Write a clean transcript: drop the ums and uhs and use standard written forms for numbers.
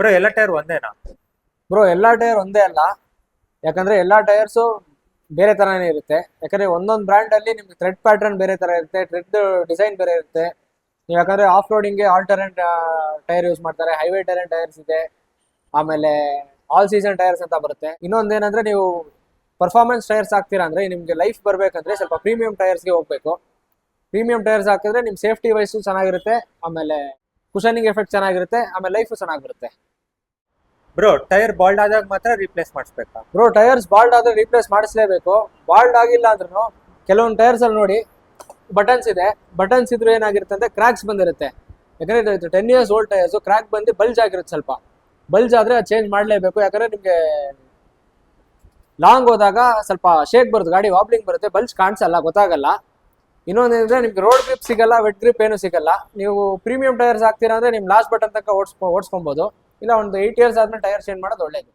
Bro ಎಲ್ಲ tyre ಒಂದೇನಾ? Bro ಎಲ್ಲಾ tyre ಒಂದೇ ಅಲ್ಲ, ಯಾಕಂದ್ರೆ ಎಲ್ಲಾ ಟೈರ್ಸು ಬೇರೆ ತರಾನೇ ಇರುತ್ತೆ. ಯಾಕಂದ್ರೆ ಒಂದೊಂದು ಬ್ರ್ಯಾಂಡ್ ಅಲ್ಲಿ ನಿಮ್ಗೆ ಥ್ರೆಡ್ ಪ್ಯಾಟರ್ನ್ ಬೇರೆ ತರ ಇರುತ್ತೆ, ಥ್ರೆಡ್ ಡಿಸೈನ್ ಬೇರೆ ಇರುತ್ತೆ. ನೀವು ಯಾಕಂದ್ರೆ ಆಫ್ ರೋಡಿಂಗ್ಗೆ ಆಲ್ಟರ್ನೇಟ್ ಟೈರ್ ಯೂಸ್ ಮಾಡ್ತಾರೆ, ಹೈವೇ ಟೈರ್ಸ್ ಇದೆ, ಆಮೇಲೆ ಆಲ್ ಸೀಸನ್ ಟೈರ್ಸ್ ಅಂತ ಬರುತ್ತೆ. ಇನ್ನೊಂದೇನಂದ್ರೆ ನೀವು ಪರ್ಫಾರ್ಮೆನ್ಸ್ ಟೈರ್ಸ್ ಹಾಕ್ತೀರಾ ಅಂದ್ರೆ ನಿಮ್ಗೆ ಲೈಫ್ ಬರ್ಬೇಕಂದ್ರೆ ಸ್ವಲ್ಪ ಪ್ರೀಮಿಯಂ ಟೈರ್ಸ್ಗೆ ಹೋಗ್ಬೇಕು. ಪ್ರೀಮಿಯಂ ಟೈರ್ಸ್ ಹಾಕಿದ್ರೆ ನಿಮ್ ಸೇಫ್ಟಿ ವೈಸು ಚೆನ್ನಾಗಿರುತ್ತೆ, ಆಮೇಲೆ ಕುಷನಿಂಗ್ ಎಫೆಕ್ಟ್ ಚೆನ್ನಾಗಿರುತ್ತೆ, ಆಮೇಲೆ ಲೈಫು ಚೆನ್ನಾಗಿರುತ್ತೆ. ಬ್ರೋ ಟೈರ್ ಬಾಲ್ಡ್ ಆದಾಗ ಮಾತ್ರ ರೀಪ್ಲೇಸ್ ಮಾಡಿಸ್ಬೇಕಾ? ಬ್ರೋ ಟೈರ್ಸ್ ಬಾಲ್ಡ್ ಆದ್ರೆ ರೀಪ್ಲೇಸ್ ಮಾಡಿಸ್ಲೇಬೇಕು. ಬಾಲ್ಡ್ ಆಗಿಲ್ಲ ಅಂದ್ರೂ ಕೆಲವೊಂದು ಟೈರ್ಸ್ ಅಲ್ಲಿ ನೋಡಿ ಬಟನ್ಸ್ ಇದೆ, ಬಟನ್ಸ್ ಇದ್ರೂ ಏನಾಗಿರುತ್ತೆ ಅಂದ್ರೆ ಕ್ರಾಕ್ಸ್ ಬಂದಿರುತ್ತೆ. ಯಾಕಂದ್ರೆ ಇದು 10 years ಓಲ್ಡ್ ಟೈರ್ಸ್, ಕ್ರಾಕ್ ಬಂದು ಬಲ್ಜ್ ಆಗಿರುತ್ತೆ. ಸ್ವಲ್ಪ ಬಲ್ಜ್ ಆದ್ರೆ ಅದು ಚೇಂಜ್ ಮಾಡಲೇಬೇಕು. ಯಾಕಂದ್ರೆ ನಿಮ್ಗೆ ಲಾಂಗ್ ಹೋದಾಗ ಸ್ವಲ್ಪ ಶೇಕ್ ಬರುತ್ತೆ, ಗಾಡಿ ವಾಬ್ಲಿಂಗ್ ಬರುತ್ತೆ, ಬಲ್ಜ್ ಕಾಣಿಸಲ್ಲ, ಗೊತ್ತಾಗಲ್ಲ. ಇನ್ನೊಂದೇನಂದ್ರೆ ನಿಮ್ಗೆ ರೋಡ್ ಗ್ರಿಪ್ ಸಿಗಲ್ಲ, ವೆಟ್ ಗ್ರಿಪ್ ಏನು ಸಿಗಲ್ಲ. ನೀವು ಪ್ರೀಮಿಯಂ ಟೈರ್ಸ್ ಹಾಕ್ತೀರಾ ಅಂದ್ರೆ ನಿಮ್ ಲಾಸ್ಟ್ ಬಟನ್ ತನಕ ಓಡಿಸ್ಕೊಬಹುದು. ಇಲ್ಲ ಒಂದು 8 years ಆದ್ಮೇಲೆ ಟೈರ್ ಚೇಂಜ್ ಮಾಡೋದು ಒಳ್ಳೇದು.